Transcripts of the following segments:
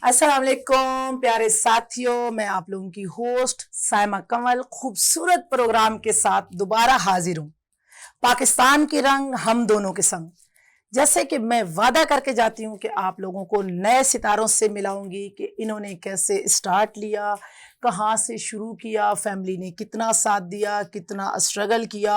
अस्सलाम वालेकुम प्यारे साथियों, मैं आप लोगों की होस्ट साइमा कमल खूबसूरत प्रोग्राम के साथ दोबारा हाजिर हूँ। पाकिस्तान के रंग हम दोनों के संग। जैसे कि मैं वादा करके जाती हूँ कि आप लोगों को नए सितारों से मिलाऊंगी कि इन्होंने कैसे स्टार्ट लिया, कहाँ से शुरू किया, फैमिली ने कितना साथ दिया, कितना स्ट्रगल किया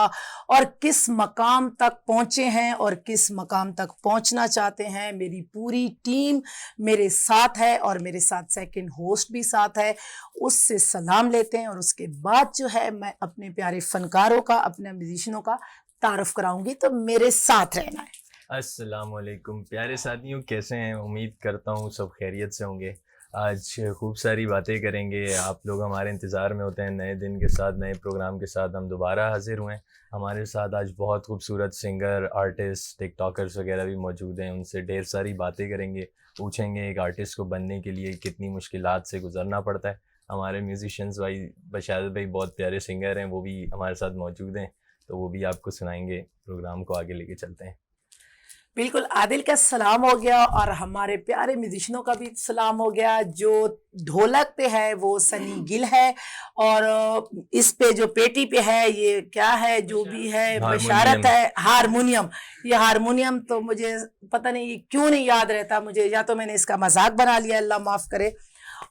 और किस मकाम तक पहुँचे हैं और किस मकाम तक पहुँचना चाहते हैं। मेरी पूरी टीम मेरे साथ है और मेरे साथ सेकंड होस्ट भी साथ है। उससे सलाम लेते हैं और उसके बाद जो है मैं अपने प्यारे फनकारों का, अपने म्यूजिशियनों का तारुफ कराऊंगी, तो मेरे साथ रहना है। अस्सलाम वालेकुम प्यारे साथियों, कैसे हैं? उम्मीद करता हूँ सब खैरियत से होंगे। आज खूब सारी बातें करेंगे। आप लोग हमारे इंतज़ार में होते हैं नए दिन के साथ, नए प्रोग्राम के साथ हम दोबारा हाजिर हुए हैं। हमारे साथ आज बहुत खूबसूरत सिंगर, आर्टिस्ट, टिकटॉकर्स वगैरह भी मौजूद हैं। उनसे ढेर सारी बातें करेंगे, पूछेंगे एक आर्टिस्ट को बनने के लिए कितनी मुश्किलात से गुजरना पड़ता है। हमारे म्यूजिशियंस भाई बशारत भाई बहुत प्यारे सिंगर हैं, वो भी हमारे साथ मौजूद हैं, तो वो भी आपको सुनाएंगे। प्रोग्राम को आगे लेके चलते हैं। बिल्कुल, आदिल का सलाम हो गया और हमारे प्यारे म्यूजिशियनों का भी सलाम हो गया। जो ढोलक पे है वो सनी गिल है और इस पे जो पेटी पे है ये क्या है, जो भी है बशारत है, हारमोनियम। ये हारमोनियम तो मुझे पता नहीं क्यों नहीं याद रहता मुझे, या तो मैंने इसका मजाक बना लिया, अल्लाह माफ़ करे।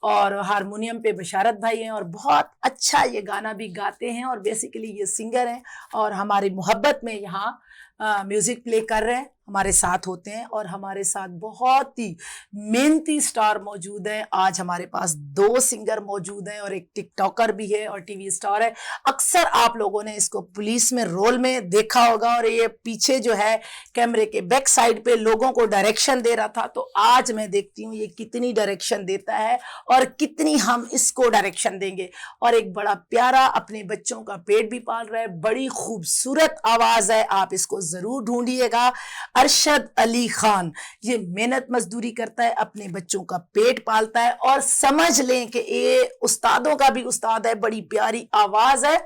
और हारमोनियम पे बशारत भाई हैं और बहुत अच्छा ये गाना भी गाते हैं और बेसिकली ये सिंगर हैं और हमारी मोहब्बत में यहाँ म्यूज़िक प्ले कर रहे हैं, हमारे साथ होते हैं और हमारे साथ बहुत ही मेहनती स्टार मौजूद हैं। आज हमारे पास 2 सिंगर मौजूद हैं और एक टिकटॉकर भी है और टीवी स्टार है। अक्सर आप लोगों ने इसको पुलिस में रोल में देखा होगा और ये पीछे जो है कैमरे के बैक साइड पे लोगों को डायरेक्शन दे रहा था। तो आज मैं देखती हूँ ये कितनी डायरेक्शन देता है और कितनी हम इसको डायरेक्शन देंगे। और एक बड़ा प्यारा अपने बच्चों का पेट भी पाल रहा है, बड़ी खूबसूरत आवाज़ है, आप इसको ज़रूर ढूंढिएगा। अरशद अली खान, ये मेहनत मजदूरी करता है, अपने बच्चों का पेट पालता है और समझ लें कि ये उस्तादों का भी उस्ताद है, बड़ी प्यारी आवाज़ है।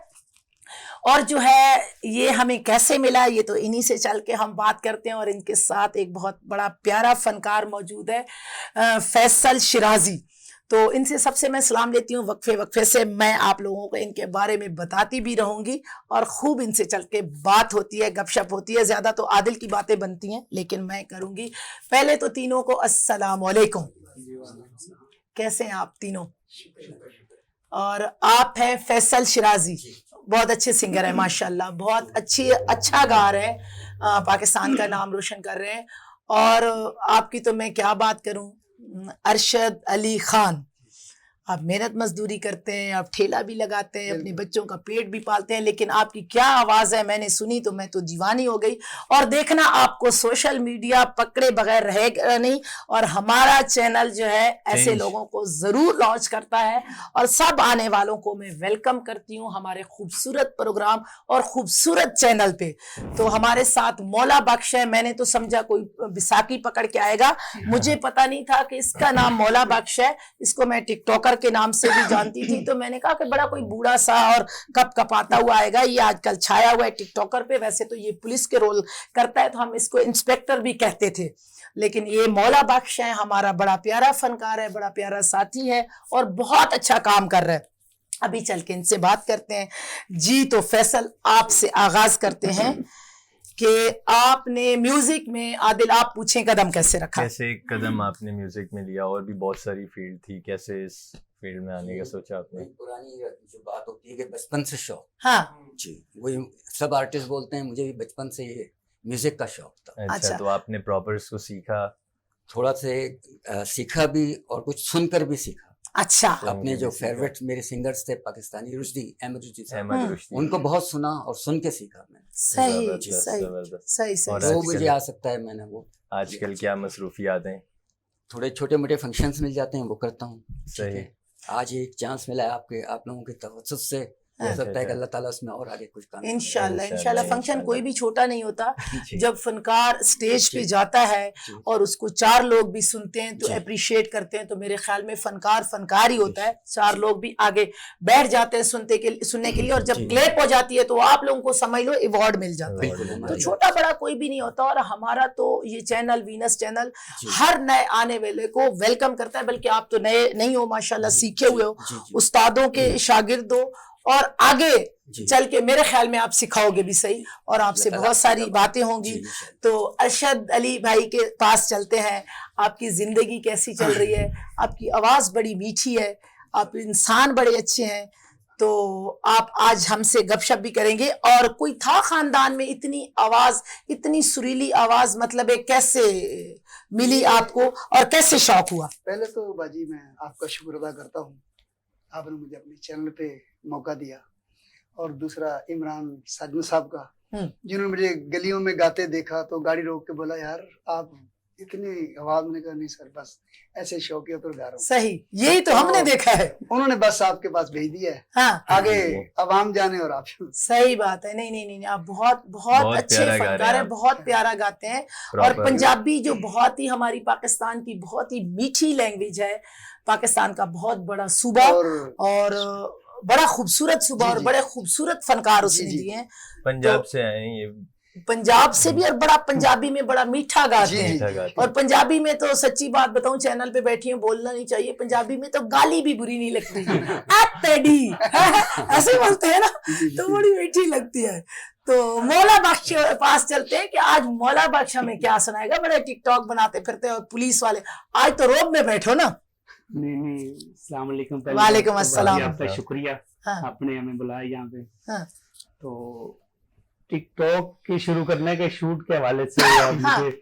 और जो है ये हमें कैसे मिला, ये तो इन्हीं से चल के हम बात करते हैं। और इनके साथ एक बहुत बड़ा प्यारा फनकार मौजूद है, फैसल शिराजी। तो इनसे सबसे मैं सलाम लेती हूँ। वक्फे वक्फे से मैं आप लोगों को इनके बारे में बताती भी रहूँगी और ख़ूब इनसे चल के बात होती है, गपशप होती है। ज़्यादा तो आदिल की बातें बनती हैं, लेकिन मैं करूँगी। पहले तो तीनों को अस्सलाम वालेकुम। कैसे हैं आप तीनों? और आप हैं फैसल शिराजी, बहुत अच्छे सिंगर हैं माशाल्लाह, बहुत अच्छा गा रहे हैं, पाकिस्तान का नाम रोशन कर रहे हैं। और आपकी तो मैं क्या बात करूं, अरशद अली खान, आप मेहनत मजदूरी करते हैं, आप ठेला भी लगाते हैं, अपने बच्चों का पेट भी पालते हैं, लेकिन आपकी क्या आवाज़ है, मैंने सुनी तो मैं तो दीवानी हो गई। और देखना आपको सोशल मीडिया पकड़े बगैर रहेगा नहीं और हमारा चैनल जो है ऐसे लोगों को ज़रूर लॉन्च करता है और सब आने वालों को मैं वेलकम करती हूँ हमारे खूबसूरत प्रोग्राम और खूबसूरत चैनल पे। तो हमारे साथ मौला बख्श है। मैंने तो समझा कोई बिसाकी पकड़ के आएगा, मुझे पता नहीं था कि इसका नाम मौला बख्श है। इसको मैं टिकटॉकर के नाम से भी जानती थी, तो मैंने कहा कि बड़ा कोई बूढ़ा सा और कप कपाता हुआ आएगा, ये आजकल छाया हुआ है टिकटॉकर पे। वैसे तो ये पुलिस के रोल करता है, तो हम इसको इंस्पेक्टर भी कहते थे, लेकिन ये मौला बख्श है, हमारा बड़ा प्यारा फनकार है, बड़ा प्यारा साथी है और बहुत अच्छा काम कर रहा है। अभी चल के इनसे बात करते हैं जी। तो फैसल, आपसे आगाज करते हैं कि आपने म्यूजिक में, आदिल आप पूछें, कदम कैसे रखा? कैसे कदम आपने म्यूजिक में लिया? और भी बहुत सारी फील्ड थी, कैसे इस फील्ड में आने का सोचा आपने? पुरानी जो बात होती है कि बचपन से शौक, हाँ जी, वही सब आर्टिस्ट बोलते हैं, मुझे भी बचपन से ये म्यूजिक का शौक था। अच्छा, तो आपने प्रॉपर इसको सीखा? थोड़ा से सीखा भी और कुछ सुनकर भी सीखा। अच्छा, अपने जो फेवरेट मेरे सिंगर्स थे पाकिस्तानी, अहमद रुश्दी साहब, रुश्दी, उनको बहुत सुना और सुन के सीखा मैंने। सही जबरदस्त, सही जबरदस्त। सही और सही। 2 बजे आ सकता है, मैंने वो आजकल क्या मसरूफियात हैं? थोड़े छोटे मोटे फंक्शंस मिल जाते हैं, वो करता हूँ। सही। आज एक चांस मिला है आप लोगों के तवज्जुह से हो सकता है कि अल्लाह ताला उसमें और आगे कुछ काम इंशाल्लाह इंशाल्लाह, इंशाल्लाह फंक्शन इंशाल्लाह। कोई भी छोटा नहीं होता। जी, जब फनकार स्टेज पे जी, जाता है जी, और उसको 4 लोग भी सुनते हैं तो जी। अप्रिशिएट करते हैं, तो मेरे ख्याल में फनकार फनकार ही होता है। 4 जी। लोग भी आगे बैठ जाते हैं सुनने के लिए, और जब जी। क्लैप हो जाती है तो आप लोगों को समझ लो अवार्ड मिल जाता है। बिल्कुल तो हमारी छोटा बड़ा कोई भी नहीं होता, और हमारा तो ये चैनल वीनस चैनल जी, हर नए आने वाले को वेलकम करता है। बल्कि आप तो नए नहीं हो माशाल्लाह, जी, सीखे जी, हुए हो, जी, जी, उस्तादों के शागिर्द हो, और आगे जी। चल के मेरे ख्याल में आप सिखाओगे भी सही, और आपसे अल्लाह बहुत ताला सारी आपका बातें जी, होंगी। इंशाल्लाह। तो अरशद अली भाई के पास चलते हैं। आपकी जिंदगी कैसी चल रही है? आपकी आवाज बड़ी मीठी है, आप इंसान बड़े अच्छे हैं, तो आप आज हमसे गपशप भी करेंगे। और कोई था खानदान में इतनी आवाज, इतनी सुरीली आवाज, मतलब ये कैसे मिली आपको और कैसे शौक हुआ? पहले तो बाजी मैं आपका शुक्र अदा करता हूँ, आपने मुझे अपने चैनल पे मौका दिया। और दूसरा इमरान साजन साहब का, जिन्होंने मुझे गलियों में गाते देखा तो गाड़ी रोक के बोला यार आप इतनी आवाज। मैंने कहा नहीं सर, बस ऐसे शौकिया तो गा रहा हूँ। सही, यही तो हमने देखा है। उन्होंने बस आपके पास भेज दिया है, हाँ, आगे अवाम जाने और आप। सही बात है। नहीं नहीं नहीं, आप बहुत बहुत बहुत अच्छे प्यारा गा रहे फनकार हैं हैं, आप। बहुत प्यारा गाते हैं। और Proper। पंजाबी जो बहुत ही हमारी पाकिस्तान की बहुत ही मीठी लैंग्वेज है, पाकिस्तान का बहुत बड़ा सूबा, और बड़ा खूबसूरत सूबा, जी, और जी। बड़े खूबसूरत फनकार जी, उसने जी। दिए हैं। पंजाब तो- से आए हैं ये, पंजाब से भी, और बड़ा पंजाबी में बड़ा मीठा गाते जी, हैं। जी। मीठा गाते और हैं। पंजाबी में तो सच्ची बात बताऊं, चैनल पे बैठी हूं, बोलना नहीं चाहिए, पंजाबी में तो गाली भी बुरी नहीं लगती। तेडी ऐसे बोलते हैं ना, तो बड़ी मीठी लगती है। तो मौला बख्श के पास चलते हैं कि आज मौला बख्श हमें क्या सुनाएगा। बड़े टिकटॉक बनाते फिरते हैं, और पुलिस वाले आज तो रोब में बैठो ना। नहीं, अस्सलाम वालेकुम। पहले वालेकुम तो अस्सलाम। बाकी आपका शुक्रिया, हाँ। आपने हमें बुलाया यहाँ पे। हाँ। तो टिकटॉक के शुरू करने के शूट के हवाले से आप हाँ। मुझे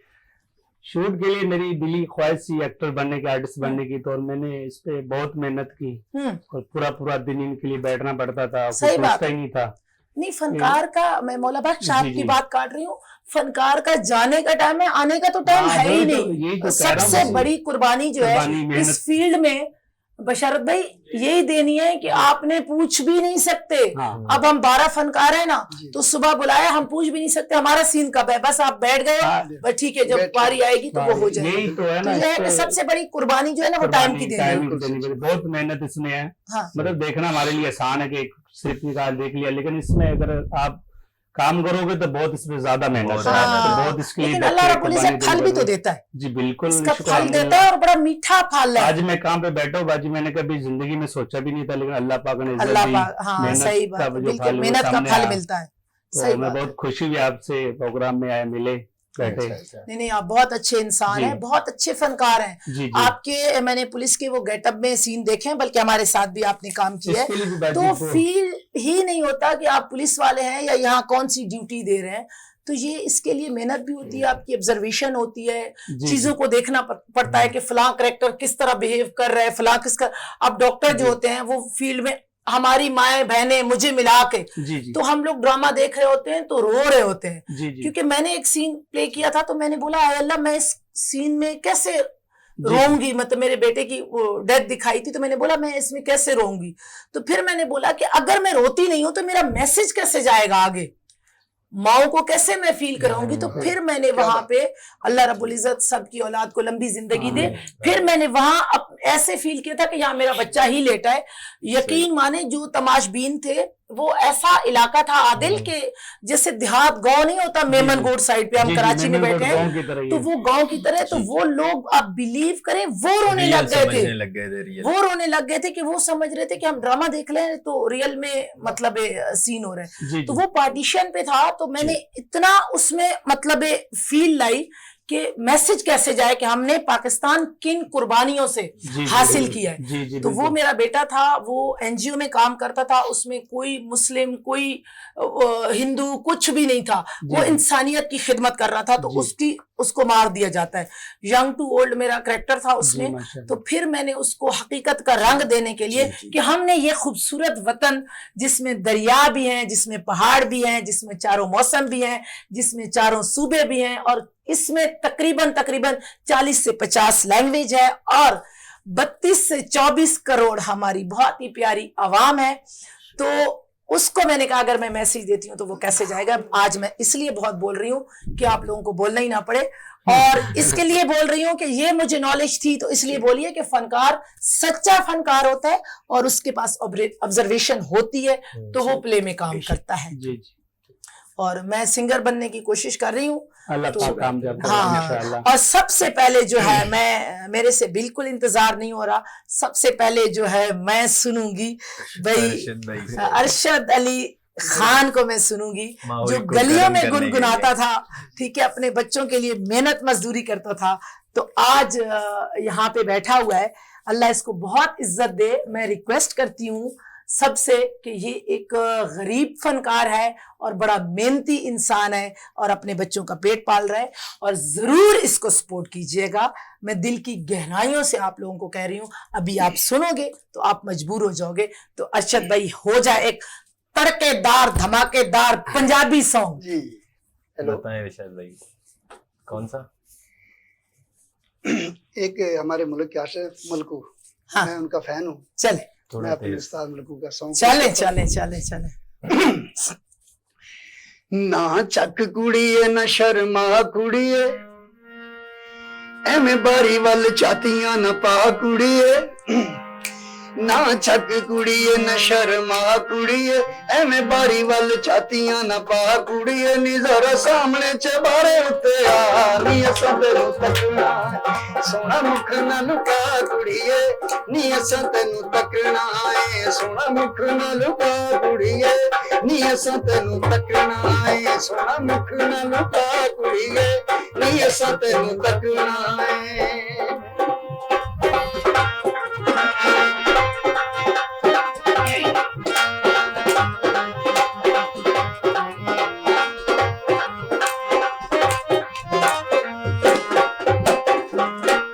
शूट के लिए मेरी दिली ख्वाहिश थी एक्टर बनने की, आर्टिस्ट बनने की, तो और मैंने इस पे बहुत मेहनत की और पूरा पूरा दिन इनके लिए बैठना पड़ता था, सही कुछ बात सोचता ही नहीं था। नहीं, फनकार का, मैं मौला बख्श साहब जी, की जी। बात काट रही हूँ, फनकार का जाने का टाइम है, आने का तो टाइम हाँ, है ही वही तो- नहीं। यही तो कह रहा हूँ सबसे मैं। बड़ी कुर्बानी जो है कुर्बानी, मेहनत। इस फील्ड में बशरत भाई यही देनी है कि आपने पूछ भी नहीं सकते। हाँ। अब हम 12 फनकार है ना, जी। तो सुबह बुलाया, हम पूछ भी नहीं सकते हमारा सीन कब है, बस आप बैठ गए, हाँ। बस ठीक है, जब बैठ बारी आएगी तो वो हो जाएगी। यही तो है तो ना, ये है कि इस पे सबसे बड़ी कुर्बानी जो है ना, वो टाइम की देनी है। टाइम की देनी पड़ी। बहुत मेहनत इसमें है। हाँ। मतलब देखना हमारे लिए आसान है कि एक सिर्फ निकाल देख लिया, लेकिन इसमें अगर आप काम करोगे तो बहुत इसमें ज्यादा मेहनत बहुत है। मेहनत तो है। बहुत इसके लिए लेकिन अल्लाह बैठे रब्बुल इज्जत कुर्बानी फल भी देनी तो देता है, जी बिल्कुल। इसका शुक्र फल अल्हम्दुलिल्लाह। देता है, और बड़ा मीठा फल है। आज मैं काम पे बैठा हूँ बाजी, मैंने कभी जिंदगी में सोचा भी नहीं था, लेकिन अल्लाह पाक ने इज्जत अल्लाह दी। पाक, हाँ मेहनत सही का बात है, जो बिल्कुल फल वो मेहनत का सामने फल आया। मिलता है। तो सही मैं बात है। बहुत खुशी हुई आपसे प्रोग्राम में आए, मिले, बैठे। नहीं नहीं, आप बहुत अच्छे इंसान जी। हैं, बहुत अच्छे फनकार हैं। जी जी। आपके मैंने पुलिस के वो गेटअप में सीन देखे हैं, बल्कि हमारे साथ भी आपने काम किया इसके है, लिए भी बाजी तो को- फील ही नहीं होता कि आप पुलिस वाले हैं या यहाँ कौन सी ड्यूटी दे रहे हैं। तो ये इसके लिए मेहनत भी होती है, आपकी ऑब्जर्वेशन होती है, जी, चीजों को देखना पड़ता है कि फलां करेक्टर किस तरह बिहेव कर रहा है, फलां किसका। अब डॉक्टर जो जी। होते हैं वो फील्ड में, हमारी माएं बहनें मुझे मिला के, जी जी तो हम लोग ड्रामा देख रहे होते हैं तो रो रहे होते हैं। जी जी। क्योंकि मैंने एक सीन प्ले किया था, तो मैंने बोला आय अल्लाह, मैं इस सीन में कैसे जी। रोऊंगी, मतलब मेरे बेटे की डेथ दिखाई थी, तो मैंने बोला मैं इसमें कैसे रोऊंगी। तो फिर मैंने बोला कि अगर मैं रोती नहीं हूं तो मेरा मैसेज कैसे जाएगा आगे, माओ को कैसे मैं फील कराऊंगी। तो फिर मैंने वहां पे, अल्लाह रब्बुल इज्जत सबकी औलाद को लंबी जिंदगी दे, फिर मैंने वहां ऐसे फील किया था कि यहाँ मेरा बच्चा ही लेटा है। यकीन माने जो तमाशबीन थे, वो ऐसा इलाका था आदिल के, जैसे देहात गांव नहीं होता, मेमन गोड साइड पे हम जी, जी, कराची में मेमन बैठे गोड गाँव हैं, की तरह ही तो है। वो गांव की तरह, तो वो लोग आप बिलीव करें वो रोने रियल लग गए थे, समझने लग गए थे, रियल। वो रोने लग गए थे कि वो समझ रहे थे कि हम ड्रामा देख रहे हैं तो रियल में मतलब सीन हो रहा है। जी तो जी। वो पार्टीशन पे था, तो मैंने इतना उसमें मतलब फील लाई कि मैसेज कैसे जाए कि हमने पाकिस्तान किन कुर्बानियों से जी, हासिल जी, किया है। जी जी। तो वो बिल्कुल। मेरा बेटा था, वो एनजीओ में काम करता था, उसमें कोई मुस्लिम कोई हिंदू कुछ भी नहीं था, वो जी। इंसानियत की खिदमत कर रहा था, तो जी। उसको मार दिया जाता है। यंग टू ओल्ड मेरा करेक्टर था जी, उसमें। माशाल्लाह। तो फिर मैंने उसको हकीकत का रंग देने के लिए जी, जी। कि हमने ये खूबसूरत वतन, जिसमें दरिया भी हैं, जिसमें पहाड़ भी हैं, जिसमें चारों मौसम भी हैं, जिसमें चारों सूबे भी हैं, और इसमें तकरीबन 40 से 50 लैंग्वेज है, और 32 से 24 करोड़ हमारी बहुत ही प्यारी आवाम है। तो उसको मैंने कहा अगर मैं मैसेज देती हूँ तो वो कैसे जाएगा। आज मैं इसलिए बहुत बोल रही हूँ कि आप लोगों को बोलना ही ना पड़े, और इसके लिए बोल रही हूँ कि ये मुझे नॉलेज थी, तो इसलिए बोलिए कि फनकार सच्चा फनकार होता है और उसके पास ऑब्जर्वेशन होती है तो वो प्ले में काम करता है। जी जी, और मैं सिंगर बनने की कोशिश कर रही हूँ। अल्लाह तो पाक कामयाब करे हाँ, इंशाअल्लाह। और सबसे पहले जो है मेरे से बिल्कुल इंतजार नहीं हो रहा, सबसे पहले जो है मैं सुनूंगी भाई अरशद भाई से। अरशद अली खान को मैं सुनूंगी, माहौल जो को गलियों गर्म में करने के गुनगुनाता लिए। था, ठीक है, अपने बच्चों के लिए मेहनत मजदूरी करता था, तो आज यहाँ पे बैठा हुआ है। अल्लाह इसको बहुत इज्जत दे। मैं रिक्वेस्ट करती हूँ सबसे कि ये एक गरीब फनकार है और बड़ा मेहनती इंसान है और अपने बच्चों का पेट पाल रहा है, और जरूर इसको सपोर्ट कीजिएगा। मैं दिल की गहराइयों से आप लोगों को कह रही हूँ, अभी आप सुनोगे तो आप मजबूर हो जाओगे। तो अरशद भाई हो जाए एक तड़केदार धमाकेदार पंजाबी सॉन्ग। जी हेलो। बताएं विशाल भाई, कौन सा? एक हमारे मुल्क के आशिक मलकू, हाँ। मैं उनका फैन हूँ। चले मैं थोड़ा अपने तेज। उस्ताद मलकू का सॉन्ग चले चले चले चले। ना चक कुड़िए न शर्मा कुड़िए, एवें बारी वल चातियां न पा कुड़िए। ना चक कुड़िए न शर्मा कुड़िए, एवें बारी वल चातियां न पा कुड़िए। नी जरा सामने चबारे उत्ते आ, नी असां तेनू तकना सोना मुख न लुका कुड़िए। नी असां तेनू तकना है सोना मुख न लुका कुड़िए। नी असां तेनू तकना है सोना मुख न लुका कुड़िए। नी असां तेनू तकना है।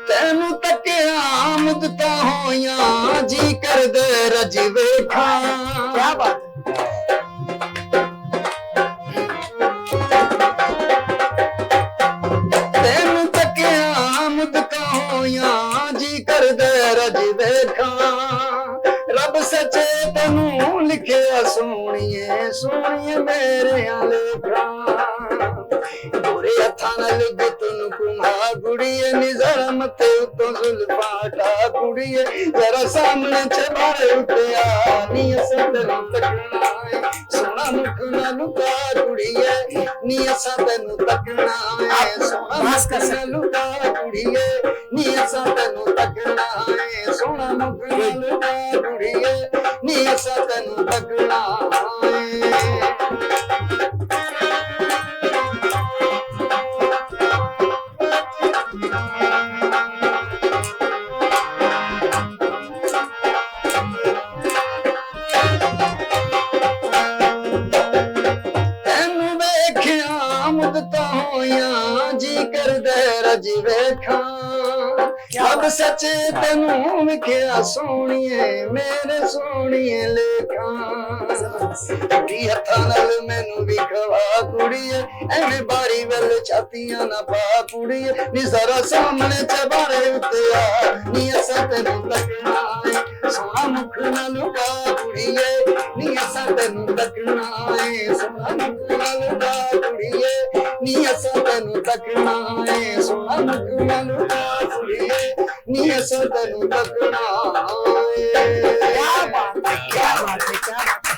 तेनू तकिया मुदता होया जी कर दे रज वेखा। क्या बात है। तेनू तकिया मुदता होया जी कर दे रज वेखा। रब सचे तेनू लिखिया सोनिए सोनिए मेरे लेखा। गोरे हथा नाल गुतन कुमा कुड़िए, नी जरा मथे उतो जुल्फा टा कुड़िए। जरा सामने चबारे उत्ते आ, नी असां तेनू तकना है सोना मुख न लुका कुड़िए। नी असां तेनू तकना है सोना मुख न लुका कुड़िए। नी असां तेनू तकना है सोना मुख न लुका कुड़िए। नी असां तेनू तकना है। तेनू वेखिया मुदता होया जी कर दे रज वेखा। रब सचे तेनू विखिया सोनिए मेरे सोनिए लेखा। कुड़ी हथा नाल मैनू विखवा कुड़िए, एवें बारी वल छातियां ना पा कुड़िए। नी जरा सामने चबारे उत्ते आ, नी असां तेनू तकना है सोना मुख न लुका कुड़िए। नी असां तेनू तकना है सोना मुख न लुका कुड़िए। नी असां तेनू तकना है सोना मुख न लुका कुड़िए। नी असां तेनू तकना क्या है। बात है, क्या बात है, क्या बात है।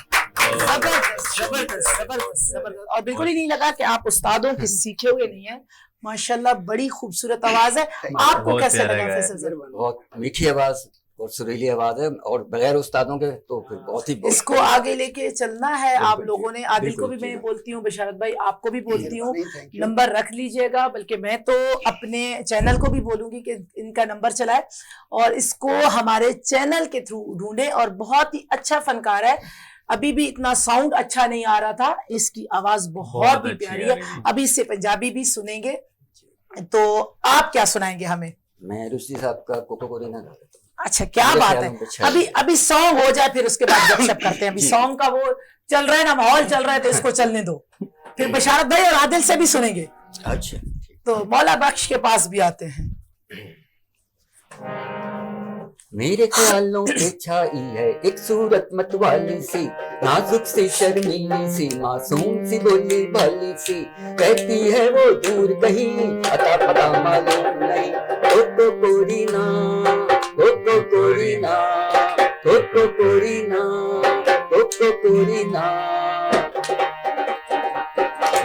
जबरदस्त जबरदस्त जबरदस्त जबरदस्त। और बिल्कुल ही नहीं लगा कि आप उस्तादों के सीखे हुए नहीं है। माशाल्लाह बड़ी खूबसूरत आवाज है। आपको बहुत कैसे प्यारा लगा गाया। फैसल सर? बहुत मीठी आवाज और सुरीली आवाज है, और बगैर उस्तादों के तो फिर बहुत ही इसको आगे लेके चलना है आप लोगों ने। आदिल को भी बिल्कुल, मैं बोलती हूँ, बशारत भाई आपको भी बोलती हूँ, Thank you. नंबर रख लीजिएगा। बल्कि मैं तो अपने चैनल को भी बोलूंगी कि इनका नंबर चलाए और इसको हमारे चैनल के थ्रू ढूंढे। और बहुत ही अच्छा फनकार है। अभी भी इतना साउंड अच्छा नहीं आ रहा था, इसकी आवाज बहुत ही अच्छी प्यारी आ है। रही है। अभी इससे पंजाबी भी सुनेंगे, तो आप क्या सुनाएंगे हमें? मैं रुश्दी साहब का कोको कोरिना गा देता हूँ। अच्छा, क्या मेरे बात ख्याल है। में अच्छा अभी है। अभी सॉन्ग हो जाए फिर उसके बाद गपशप करते हैं। अभी जी। सॉन्ग का वो चल रहा है ना, माहौल चल रहा है, तो इसको चलने दो। फिर बशारत भाई और आदिल से भी सुनेंगे, अच्छा तो मौला बख्श के पास भी आते हैं। मेरे ख्यालों पे छाई है एक सूरत मतवाली सी, नाजुक सी शर्मीली सी, मासूम सी बोली भाली सी, कहती है वो दूर कहीं अता पता मालूम नहीं। कोको कोरीना, कोको कोरीना, कोको कोरीना, कोको कोरीना।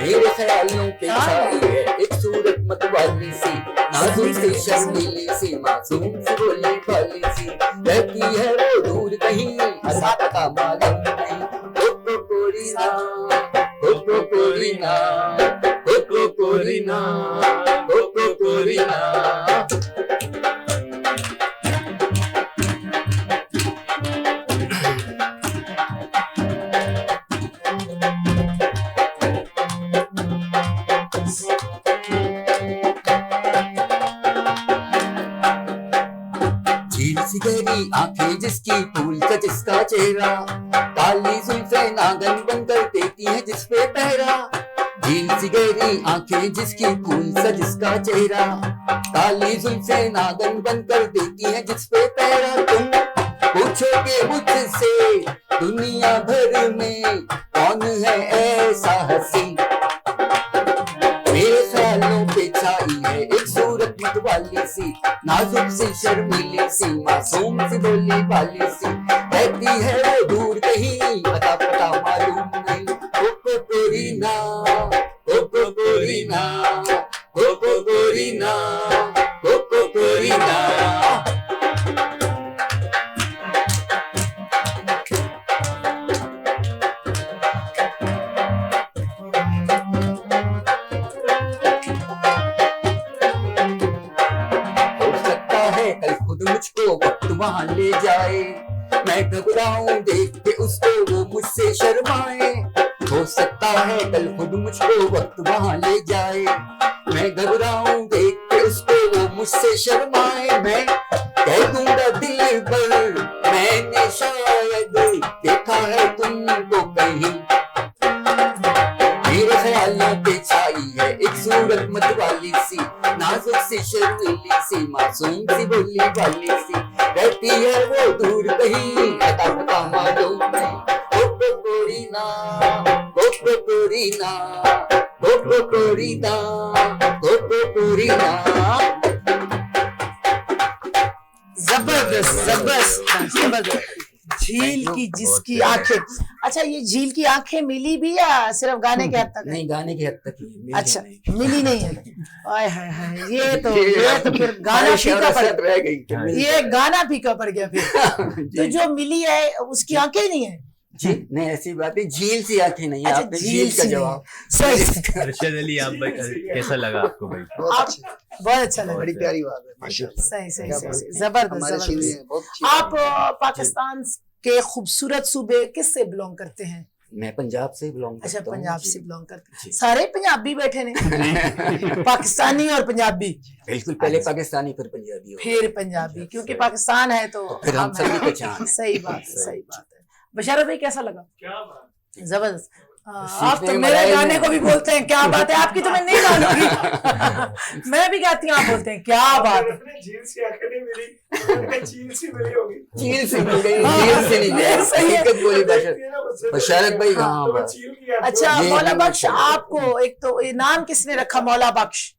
मेरे ख्यालों पे छाई है एक सूरत मतवाली सी, नाजुक सी शर्मीली सी, मासूम सी बोली भाली सी, रहती है वो दूर कहीं अता पता मालूम नहीं। कोको कोरीना, कोको कोरीना, कोको कोरीना, कोको कोरीना। झील सी गहरी आंखें जिसकी, फूल का जिसका चेहरा, काली जुल्फे नागन बनकर देती है जिस पे पहरा। झील सी गहरी आंखें जिसकी, फूल सा जिसका चेहरा, काली जुल्फे नागन बनकर देती है जिस पे पहरा। तुम पूछोगे मुझसे दुनिया भर में कौन है ऐसा हंसी, मेरे ख्यालों पे छाई है एक सूरत मतवाली सी, नाजुक सी शर्मीली सी, मासूम सी बोली भाली सी, रहती है वो दूर कहीं अता पता मालूम नहीं। कोको कोरीना, कोको कोरीना, कोको कोरीना, कोको कोरीना। कल खुद मुझको वक्त वहां ले जाए, मैं घबराऊं देख के उसको वो मुझसे शर्माए। हो सकता है कल खुद मुझको वक्त वहां ले जाए, मैं घबराऊं देख के उसको वो मुझसे शर्माए। मैं कह दूंगा दिल पर मैंने शायद देखा है तुमको कहीं। मेरे ख्यालों पे छाई है एक सूरत मतवाली सी, नाजुक सी शर्मीली सी, मासूम सी बोली भाली सी, रहती है वो दूर कहीं अता पता मालूम नहीं। कोको कोरीना, कोको कोरीना, कोको कोरीना, कोको कोरीना। जबरदस्त जबरदस्त जबरदस्त। झील की जिसकी आंखें, अच्छा ये झील की आंखें मिली भी या सिर्फ गाने के हद तक है? नहीं, गाने की हद तक ही मिली अच्छा नहीं। मिली नहीं है। आय हाय हाय, ये तो फिर गाना फीका पड़ रह गई। ये गाना फीका पड़ गया फिर। तो जो मिली है उसकी आंखें ही नहीं है। जी नहीं, ऐसी बात है, झील सी आंखें नहीं है। अच्छा, आपने झील झील का सी जवाब। सही। अरशद अली, आप कैसा लगा आपको भाई? बहुत आप अच्छी, बहुत अच्छा लगा। बड़ी प्यारी बात है माशाल्लाह। सही सही क्या सही बात सही, है। जबरदस्त हमारे जबरदस्त। सीनियर बहुत अच्छी आप बात है। पाकिस्तान के खूबसूरत सूबे किससे बिलोंग करते हैं? मैं पंजाब से बिलोंग अच्छा, करता हूँ। पंजाब जी। से बिलोंग करते हैं। जी। सारे पंजाबी बैठे ने, पाकिस्तानी और पंजाबी। बिल्कुल, पहले पाकिस्तानी फिर पंजाबी हो। फिर पंजाबी, क्योंकि पाकिस्तान है तो फिर हम सभी हैं। पहचान है। सही बात है, सही बात है। बशारत भाई कैसा लगा? जबरदस्त। सीखने आप तो में मेरे मजा ही गाने नहीं को भी बोलते हैं, क्या बात है आपकी तो मैं नहीं मानूंगी। मैं भी गाती हूँ, आप बोलते हैं क्या बात है। झील से आंखें नहीं मिली, झील से मिली होगी। झील से मिल गई, हाँ, झील से नहीं ये मिली। सही है। हकीकत बोली बशरत भाई। हाँ, हाँ, तो बस। झील की आंखें। अच्छा ये मौला भी बख्श, अच्छा है। आपको एक तो ये नाम किसने रखा मौला बख्श?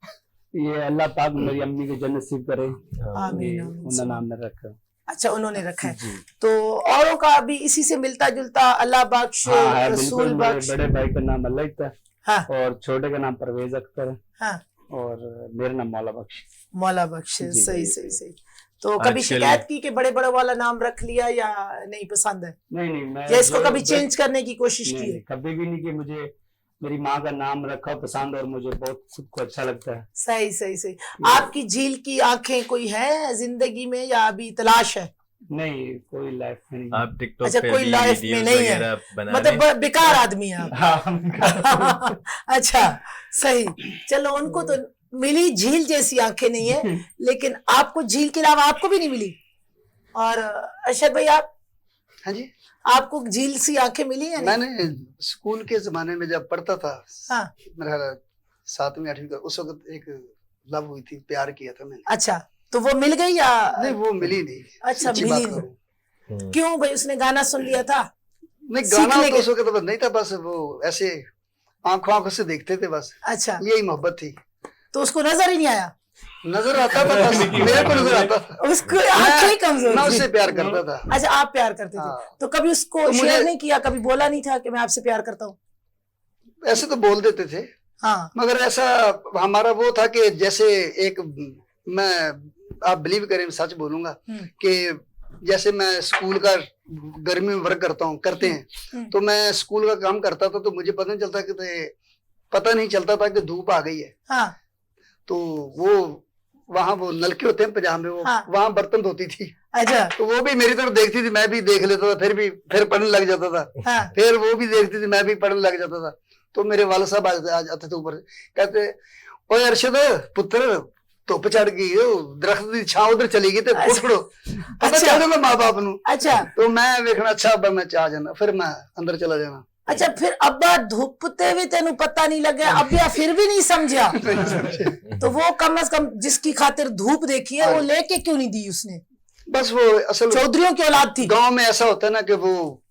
ये अल्लाह पाक मेरी अम्मी को जन्नत नसीब करे, आमीन ये आमीन। उनका नाम ने रखा। अच्छा, उन्होंने रखा है। जी। तो औरों का भी इसी से मिलता जुलता, अल्लाह बख्श, हाँ है, रसूल बिल्कुल। मेरे बख्श। बड़े भाई का नाम अल्लाह था, हाँ और छोटे का नाम परवेज अख्तर है, हाँ, और मेरा नाम मौला बख्श। मौला बख्श। जी, सही जी, सही जी। सही। तो कभी आजकल- शिकायत की कि बड़े बड़े वाला नाम रख लिया या नहीं पसंद है, नहीं नहीं, मैं या इसको जो- कभी चेंज करने की कोशिश की नहीं, है? कभी भी नहीं कि मुझे मेरी माँ का नाम रखा पसंद, और मुझे बहुत खुद को अच्छा लगता है। सही सही सही। आपकी झील की आंखें कोई है जिंदगी में या अभी तलाश है? नहीं, कोई लाइफ में नहीं। आप टिकटॉक अच्छा, पे कोई अभी लाइफ में वीडियोस नहीं है, वगैरह बना रहे मतलब हैं? बेकार आदमी है आप। हाँ, अच्छा सही। चलो, उनको तो मिली झील जैसी आंखें नहीं है, लेकिन आपको झील के अलावा आपको भी नहीं मिली। और अरशद भाई, आप, हाँ जी, आपको झील सी आंखें मिली है? मैंने स्कूल के जमाने में जब पढ़ता था, हाँ। मेरा 7वीं 8वीं का, उस वक्त एक लव हुई थी, प्यार किया था मैंने। अच्छा, तो वो मिल गई या नहीं वो मिली नहीं। अच्छा, सच्ची मिली बात नहीं। करूं, क्यों भाई, उसने गाना सुन लिया था? नहीं सीखने गाना तो के- उस वक्त बस नहीं था, बस वो ऐसे आंखों आंखों से देखते थे, बस अच्छा, यही मोहब्बत थी। तो उसको नजर ही नहीं आया? नजर आता था बस, मेरे को नजर आता था। उसको आंखें ही कमजोर मैं थी। उससे प्यार करता था। अच्छा, आप प्यार करते थे? हाँ। तो कभी उसको तो मुझे- शेयर नहीं किया, कभी बोला नहीं था कि मैं आपसे प्यार करता हूँ? ऐसे तो बोल देते थे, हाँ। मगर ऐसा हमारा वो था कि जैसे एक, मैं आप बिलीव करें सच बोलूंगा कि जैसे मैं स्कूल का गर्मी में वर्क करते हैं, तो मैं स्कूल का काम करता था, तो मुझे पता नहीं चलता था कि धूप आ गई है। हाँ। तो वो वहां वो नलके होते हैं पजामे, वो हाँ। वहां बर्तन धोती थी, अच्छा। तो वो भी मेरी तरफ देखती थी, मैं भी देख लेता था, फिर पढ़ने लग जाता था। हाँ। फिर वो भी देखती थी, मैं भी पढ़ने लग जाता था। तो मेरे वाले साहब आ जाते थे ऊपर, कहते ओए अरशद पुत्र, धुप चढ़ गई, दरख्त की छां उधर चली गई, तो उठ खड़ो। पता अच्छा। चल जाता माँ बाप नू। अच्छा। तो मैं वेखना अच्छा अब्बा मैं आ जाना, फिर मैं अंदर चला जाना। अच्छा, फिर अब्बा धुपते भी तेनू पता नहीं लगे, अब्बा फिर भी नहीं समझा? तो वो कम से कम जिसकी खातिर धूप देखी है वो लेके क्यों नहीं दी उसने? बस वो असल चौधरियों की औलाद थी। गांव में ऐसा होता है ना कि वो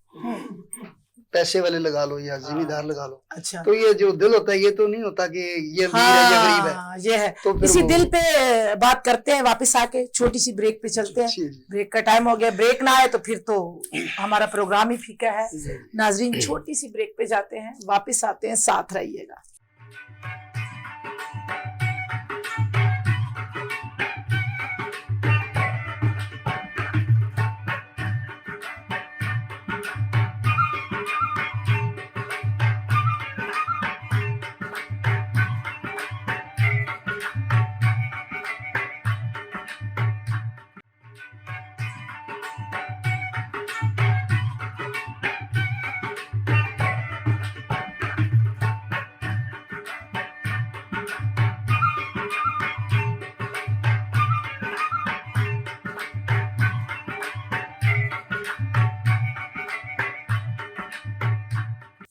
पैसे वाले लगा लो या जिम्मेदार लगा लो, अच्छा। तो ये जो दिल होता है ये तो नहीं होता कि ये अमीर है या गरीब है। हाँ, ये है। तो फिर इसी वो- दिल पे बात करते हैं, वापस आके छोटी सी ब्रेक पे चलते हैं। जी, जी। ब्रेक का टाइम हो गया, ब्रेक ना आए तो फिर तो हमारा प्रोग्राम ही फीका है। नाजरीन, छोटी सी ब्रेक पे जाते हैं, वापस आते हैं, साथ रहिएगा।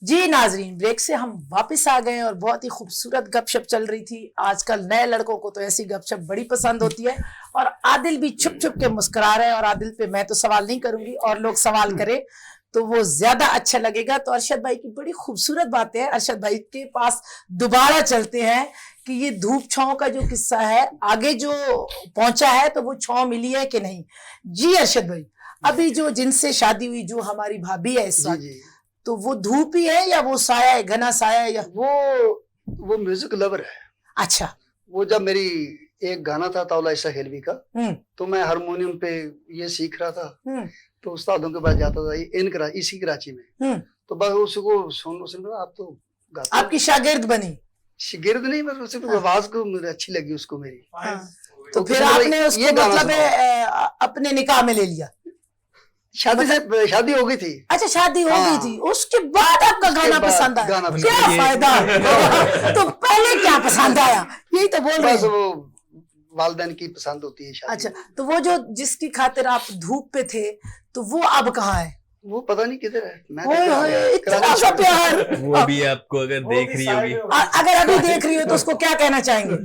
जी नाजरीन, ब्रेक से हम वापस आ गए और बहुत ही खूबसूरत गपशप चल रही थी। आजकल नए लड़कों को तो ऐसी गपशप बड़ी पसंद होती है, और आदिल भी छुप छुप के मुस्कुरा रहे हैं। और आदिल पे मैं तो सवाल नहीं करूंगी, और लोग सवाल करें तो वो ज्यादा अच्छा लगेगा। तो अरशद भाई की बड़ी खूबसूरत बातें हैं। अरशद भाई के पास दोबारा चलते हैं कि ये धूप छांव का जो किस्सा है, आगे जो पहुंचा है तो वो छांव मिली है कि नहीं? जी अरशद भाई, अभी जो जिनसे शादी हुई, जो हमारी भाभी है इस जी वक्त, जी, तो वो धूप ही है या वो साया है, घना साया है, या वो म्यूजिक लवर है। अच्छा। वो जब मेरी एक गाना था तौला ईसा हेलवी का, तो मैं हारमोनियम पे ये सीख रहा था, तो उस्तादों के पास जाता था इसी कराची में। तो बस उसको सुन आप तो गाते आपकी शागिर्द बनी? शिगिर्द नहीं, बस उसे तो आवाज को मुझे अच्छी लगी उसको मेरी। हाँ। तो तो फिर किसी ने आपने ये उसको गाना मतलब अपने निकाह में ले लिया? शादी हो गई थी। अच्छा, शादी हो हाँ। गई थी, उसके बाद आपका उसके गाना बाद पसंद आया? गाना क्या पसंद आया। फायदा? तो पहले क्या पसंद आया, यही तो बोल रहे बस हैं। वो वालदैन की पसंद होती है शादी। अच्छा, तो वो जो जिसकी खातिर आप धूप पे थे, तो वो अब कहाँ है? वो पता नहीं किधर है। मैं ओए तो होए, इतना कराची सा छोड़- प्यार। वो अभी आपको अगर देख रही होगी, अगर अभी देख रही हो तो उसको क्या कहना चाहेंगे?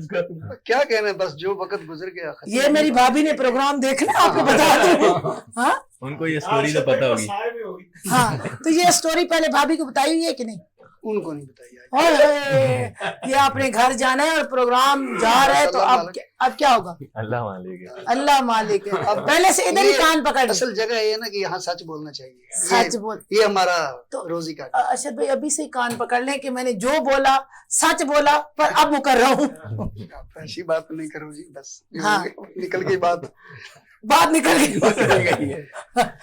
क्या कहना है, बस जो वक्त गुजर गया खत्म ये हो मेरी गया। भाभी ने प्रोग्राम देखना, आपको बता दूं। हाँ उनको ये स्टोरी तो पता होगी। हाँ, तो ये स्टोरी पहले भाभी को बताई हुई है कि नहीं? उनको नहीं बताइए। ओए होए, ये अपने घर जाना है और प्रोग्राम जा रहे हैं, तो अब क्या होगा? अल्लाह मालिक। अल्लाह मालिक है। अब पहले से इधर ही कान पकड़ ले। असल जगह ये है ना कि यहाँ सच बोलना चाहिए। सच बोल। ये हमारा तो- रोजी का। अरशद भाई, अभी से ही कान पकड़ लें कि मैंने जो बोला सच बोला, पर अब मुकर रहा हूँ। ऐसी बात नहीं करो जी, बस हाँ। निकल गई बात। बात निकल गई।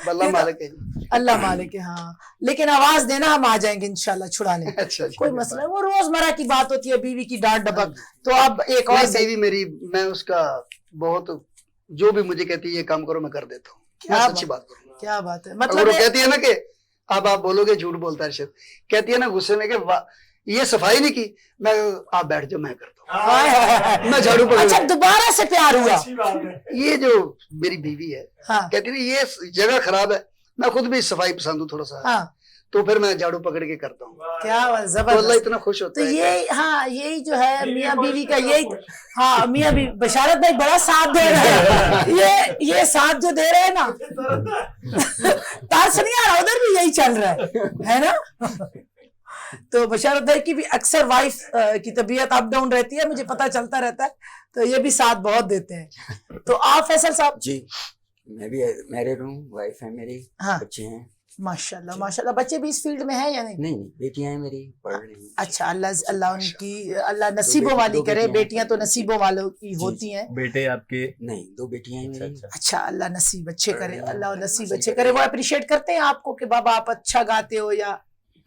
बल्ला मालिक है जी। अल्लाह मालिक है। हाँ, लेकिन आवाज देना, हम आ जाएंगे इंशाल्लाह छुड़ाने। अच्छा कोई मसला नहीं, वो रोजमर्रा की बात होती है, बीवी की डांट डपक। तो अब एक और और बीवी मेरी, मैं उसका बहुत, जो भी मुझे कहती है ये काम करो मैं कर देता हूँ। मैं क्या सच्ची बात करूँगा। क्या बात है, अगर मतलब वो कहती है ना कि अब आप बोलोगे झूठ बोलता है अर्शद, कहती है ना गुस्से में कि ये सफाई नहीं की, मैं आप बैठ जाओ मैं करता हाय हाय हाय। हूँ, मैं झाड़ू पकड़। अच्छा, दोबारा से प्यार हुआ? ये जो मेरी बीवी है, हाँ कहती है ये जगह खराब है, मैं खुद भी सफाई पसंद हूँ थोड़ा सा, हाँ। तो फिर मैं झाड़ू पकड़ के करता हूँ। क्या तो अल्लाह जबरदस्त। इतना खुश होता तो है। ये हाँ यही जो है मियाँ बीवी का यही, हाँ मियाँ बीवी, बशारत भाई बड़ा साथ दे रहे हैं, ये साथ जो दे रहे हैं ना, तार से नहीं आ रहा, उधर भी यही चल रहा है ना। तो बशारत भाई की भी अक्सर वाइफ की तबीयत अप डाउन रहती है, मुझे पता चलता रहता है, तो ये भी साथ बहुत देते हैं। तो आप फैसल साहब? जी, मैं भी मैरिड हूँ, वाइफ है मेरी, हाँ बच्चे हैं। माशाल्लाह माशाल्लाह। बच्चे भी इस फील्ड में हैं या नहीं? नहीं नहीं, बेटियां हैं मेरी, पढ़ रही हैं। अच्छा, अल्लाह उनकी अल्लाह नसीबों वाली दो करे। बेटियां हैं। बेटियां तो नसीबों वालों की होती हैं। बेटे आपके? नहीं, 2 बेटियां हैं मेरी। अच्छा। अच्छा, अल्लाह नसीब अच्छे करे, अल्लाह नसीब नसीब अच्छे करे। करे। वो अप्रिशिएट करते हैं आपको कि बाबा आप अच्छा गाते हो, या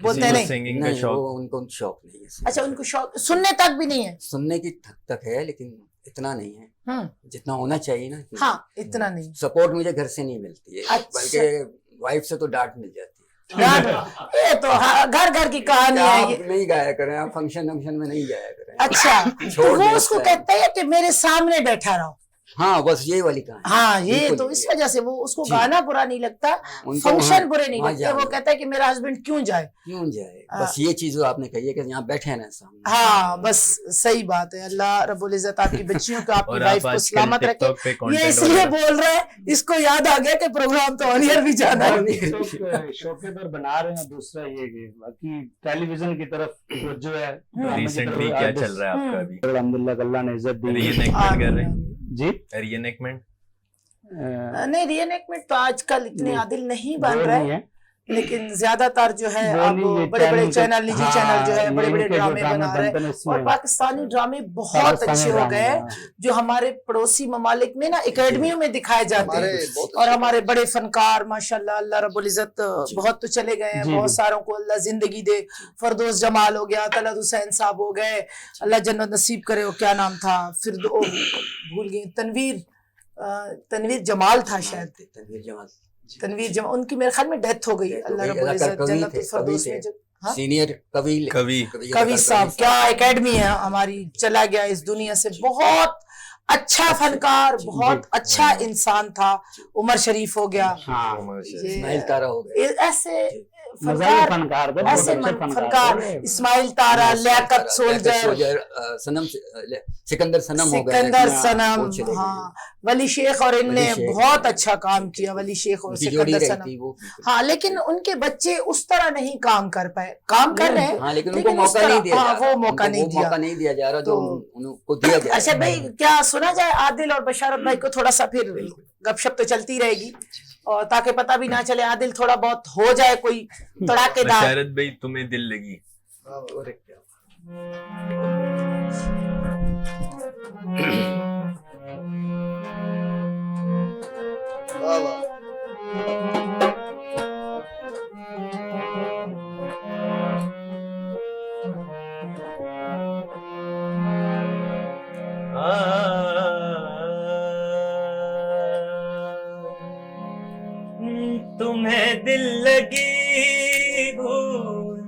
बोलते हैं नहीं? सिंगिंग का नहीं, शौक? वो उनको शौक नहीं है। अच्छा, उनको शौक सुनने तक भी नहीं है? सुनने की तक है, लेकिन इतना नहीं है हम्म, जितना होना चाहिए ना। हाँ इतना नहीं। सपोर्ट मुझे घर से नहीं मिलती है, अच्छा। बल्कि वाइफ से तो डांट मिल जाती है। ये तो घर घर की कहानी है आप ये। नहीं गाया करें, आप फंक्शन में नहीं गाया करें। अच्छा, तो छोड़ वो देता उसको है। कहता है कि मेरे सामने बैठा रहो। हाँ, बस ये वाली कहानी। हाँ, ये बिल्कुल तो इस ये। वजह से वो उसको जी। गाना बुरा नहीं लगता, उनको फंक्शन वहाँ- बुरे नहीं वहाँ लगते। जाना। वो कहता है कि मेरा हस्बैंड क्यों जाए। क्यों जाए, हाँ। बस ये चीज जो आपने कही है कि यहाँ बैठे हैं ना सामने। हाँ बस सही बात है। अल्लाह रब्बुल इज्जत आपकी बच्चियों को, आपकी और वाइफ आप को आजकल सलामत रखे। टिकटॉक पे ये कंटेंट इसलिए बोल रहे हैं, इसको याद आ गया कि प्रोग्राम तो ऑनियर भी जाना है। शौके पर बना रहे हैं। दूसरा ये कि बाकी टेलीविजन की तरफ जो है, ड्रामे की रिसेंटली तरफ क्या आर्टिस्ट- चल रहा है आपका अभी? अल्हम्दुलिल्लाह अल्लाह ने इज्जत दी। रीएनेक्टमेंट कर रहे हैं? जी, रीएनेक्टमेंट? नहीं, रीएनेक्टमेंट तो आजकल इतने नहीं, आदिल नहीं बन वो रहे नहीं हैं, है। लेकिन ज्यादातर जो है वो अब नहीं, ये बड़े बड़े चैनल चैनल, निजी चैनल जो है हाँ, बड़े बड़े इनके जो ड्रामे बना रहे बनते हैं हैं। इसमें और पाकिस्तानी ड्रामे बहुत पाकिस्तानी अच्छे हो ड्रामे, गए हैं, हाँ। जो हमारे पड़ोसी ममालिक में ना एकेडमियों में दिखाए जाते हमारे हैं। बहुत और अच्छे हमारे बड़े फनकार माशाल्लाह, अल्लाह रब्बुल इज्जत बहुत तो चले गए हैं, जी, बहुत जी। सारों को अल्लाह जिंदगी दे। फरदौस जमाल हो गया, तलत हुसैन साहब हो गए, अल्लाह जन्नत नसीब करे। वो क्या नाम था, फिर भूल गई, तनवीर जमाल था शायद, तनवीर जमाल। उनकी मेरे ख्याल में डेथ हो गई, अल्लाह रब्बुल इज्जत जन्नत फरदौस में जो। हाँ? सीनियर कवि कवि साहब, क्या एकेडमी है हमारी, चला गया इस दुनिया से। बहुत अच्छा फनकार, बहुत अच्छा इंसान था। उमर शरीफ हो गया, हाँ, ये इस्माइल तारा हो गए। ऐसे मज़ाही फनकार, फनकार थे, ऐसे बहुत अच्छे फनकार, थे। इस्माइल तारा, लियाकत सोल्जर, सनम सिकंदर सनम हो गए। सिकंदर हाँ, सनम, वो चले गए। हाँ वली शेख, और इनने वली शेख, बहुत अच्छा काम किया, वली शेख और उनकी जोड़ी सिकंदर रहती सनम। वो। हाँ, लेकिन उनके बच्चे उस तरह नहीं काम कर पाए, काम कर रहे हैं हाँ, लेकिन लेकिन उनको उस मौका नहीं तरह- दिया जा हाँ, रहा। वो मौका उनको नहीं वो दिया। मौका नहीं दिया जा रहा जो तो- उनको दिया गया। अच्छा भाई, क्या सुना जाए आदिल और बशारत भाई को थोड़ा सा, फिर गपशप तो चलती रहेगी, और ताकि पता भी ना चले, आदिल थोड़ा बहुत हो जाए कोई तड़ाकेदार। बशारत भाई, तुम्हें दिल लगी? और एक क्या। वाह वाह। तुम्हें दिल लगी भूल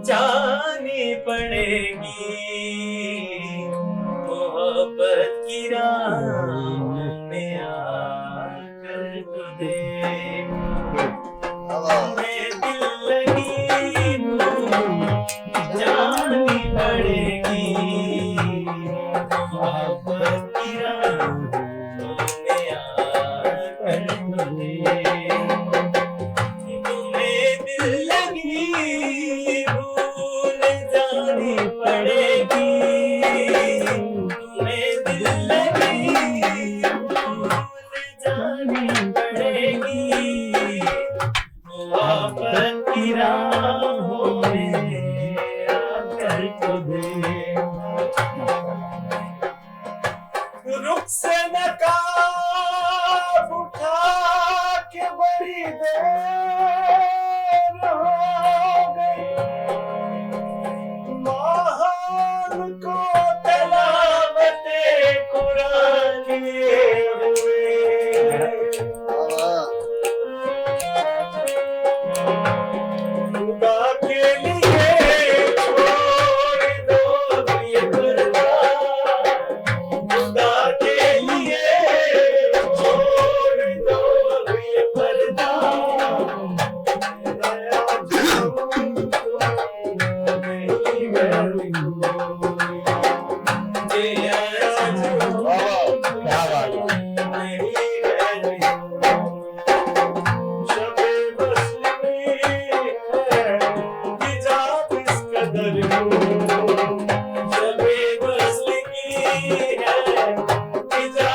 जानी पड़ेगी, मोहब्बत की राहों में आकर तुझे। वाह वाह। तुम्हें दिल लगी भूल जानी पड़ेगी, मोहब्बत की राहों में आकर तुझे। तुम्हें दिल लगी भूल जानी पड़ेगी, तुम्हें दिल लगी क्या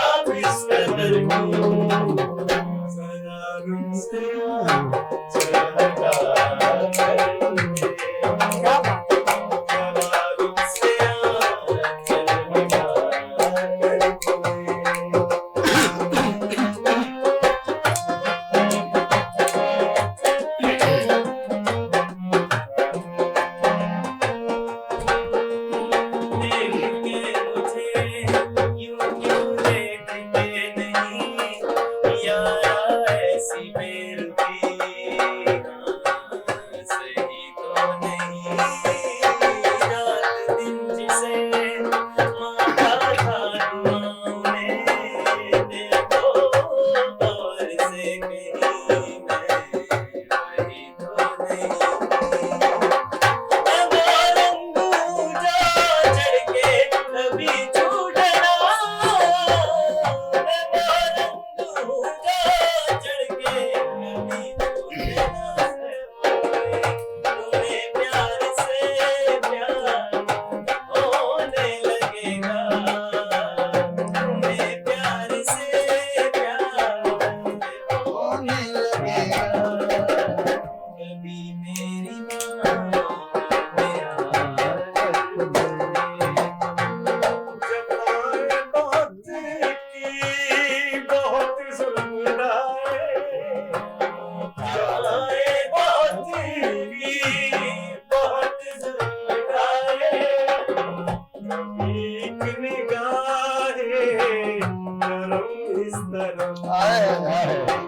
बात क्या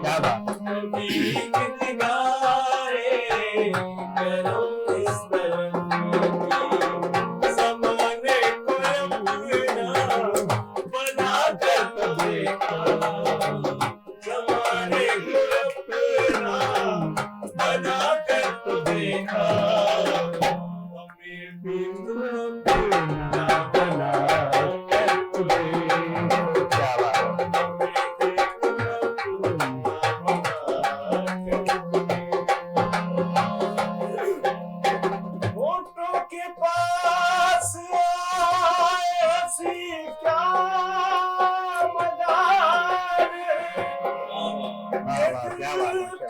बात क्या बात होठों के पास आए हंसी क्या मजा रे, वाह वाह क्या बात है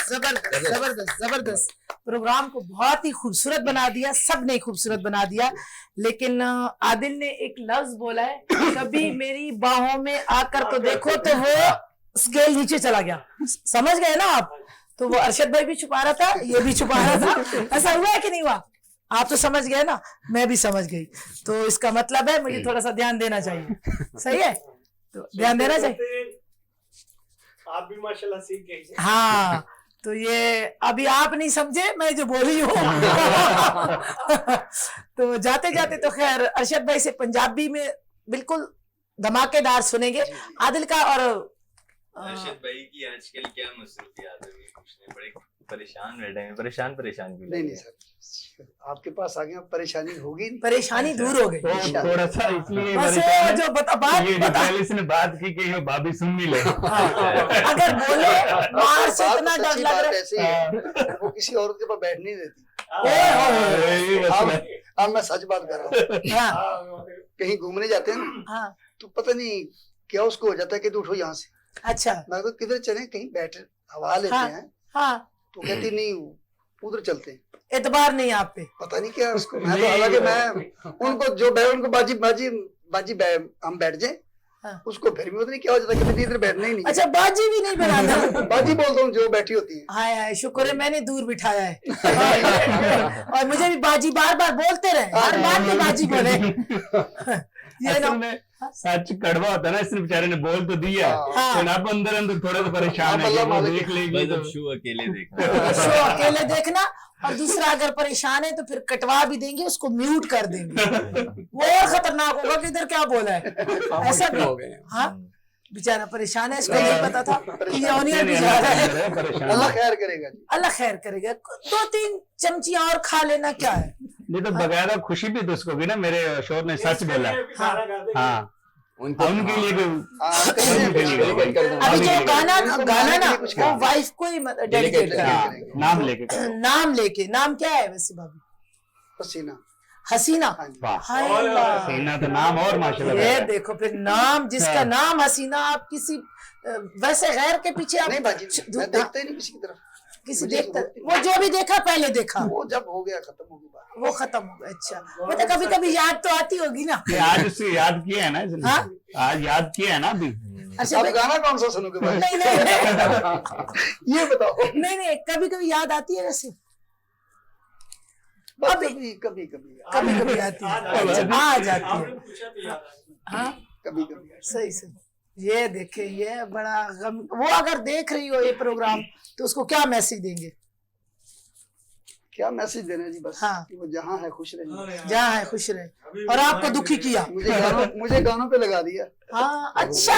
जबरदस्त जबरदस्त जबरदस्त प्रोग्राम को बहुत ही खूबसूरत बना दिया, सब ने खूबसूरत बना दिया। लेकिन आदिल ने एक लफ्ज बोला है, कभी मेरी बाहों में आकर तो देखो, तो वो स्केल नीचे चला गया। समझ गए ना आप? तो वो अरशद भाई भी छुपा रहा था, ये भी छुपा रहा था। ऐसा हुआ है कि नहीं हुआ? आप तो समझ गए ना, मैं भी समझ गई। तो इसका मतलब है मुझे थोड़ा सा ध्यान देना चाहिए। सही है, तो ध्यान देना चाहिए। आप भी माशाल्लाह सीख गए। हाँ, तो ये अभी आप नहीं समझे, मैं जो बोली हूँ। तो जाते जाते तो खैर अरशद भाई से पंजाबी में बिल्कुल धमाकेदार सुनेंगे आदिल का। और अरशद भाई की आजकल क्या मसरूफियात है, पूछने बड़े परेशान बैठे हैं। परेशान क्यों? नहीं सर, आपके पास आ गया, परेशानी होगी नहीं। परेशानी दूर हो गई। तो थोड़ा सा इसलिए बस मेरे वो जो बात ये बता, पहले से बात की कि ये भाभी सुन भी ले। अगर बोले बाहर से बात इतना तो डर सच्ची लग बात रहा ऐसी है, वो किसी औरत के पास बैठ नहीं देती। ये बस अब मैं सच बात कर रहा हूँ। है। हाँ, कहीं घूमने जाते हैं ना, हाँ, तो पता नहीं क्या उसको हो जाता है कि तू उठो यहाँ से। अच्छा, मैं तो किधर चले, कहीं बैठ हवा लेते हाँ। हैं। हाँ, तो कहती नहीं, उधर चलते हैं। एतबार नहीं आप पे। पता नहीं क्या उसको। मैं तो हालांकि मैं उनको जो उनको बाजी हम बैठ जाए, हाँ। उसको फिर भी पता नहीं क्या हो जाता है, कभी इधर बैठना ही नहीं। अच्छा, बाजी भी नहीं बनाना। बाजी बोलता हूँ जो बैठी होती है। हाय हाय, शुक्र है मैंने दूर बिठाया है। और मुझे भी बाजी बार बार बोलते रहे, हर बार में बाजी बोले। ये ना, असल में सच कड़वा होता है ना, इसने बेचारे ने बोल तो दिया, हाँ। लेकिन अब अंदर अंदर थोड़े तो परेशान है, अल्लाह वो मालिक। देख लेगी बस तो अब शो अकेले देखना। शो अकेले देखना, और दूसरा अगर परेशान है तो फिर कटवा भी देंगे, उसको म्यूट कर देंगे, वो और खतरनाक होगा कि इधर क्या बोला है, ऐसा भी हो गए। हाँ। बेचारा परेशान है, इसको नहीं पता था कि ये ऑनियन भी जा रहा है। परेशान अल्लाह खैर करेगा जी। अल्लाह खैर करेगा, 2-3 चमचियां और खा लेना क्या है। नहीं तो बगैर खुशी भी तो उसको भी ना, मेरे शोर ने सच बोला। हाँ उनको उनके लिए भी डेलीकेट कर दूंगा। अभी जो गाना उनको गाना मानने ना, के लिए कुछ वो करना। वाइफ को ही डेडिकेट Dedicate करें। हाँ, करेंगे। नाम लेके करो। नाम लेके, नाम क्या है वैसे भाभी? पसीना। हसीना। हाँ जी। वाह, हाय अल्लाह। सीना तो नाम और माशाल्लाह ये है। देखो फिर नाम, जिसका हाँ। नाम हसीना, आप किसी वैसे गैर के पीछे आप नहीं बाजी, मैं देखता ही नहीं किसी की तरफ। किसी मुझे देखता, जरूरत ही वो जो भी देखा पहले देखा, वो जब हो गया खत्म हो गई बात। वो खत्म हो गया। अच्छा, मतलब कभी कभी याद तो आती होगी ना। ये आज उससे याद किया है ना इसने, हाँ? आज याद किया है ना अभी। अच्छा अब गाना कौन सा सुनोगे भाई? नहीं नहीं ये बताओ। नहीं, कभी कभी याद आती है वैसे, बस अभी- कभी कभी कभी कभी कभी आती है, अच्छा, आ जाती है। हाँ, कभी कभी सही सही। ये देखे, ये बड़ा गम, वो अगर देख रही हो ये प्रोग्राम तो उसको क्या मैसेज देंगे? क्या मैसेज देना जी, बस हाँ। कि वो जहाँ है खुश रहे। जहाँ है खुश रहे, और आपको दुखी किया। मुझे गानों पे लगा दिया। हाँ, अच्छा,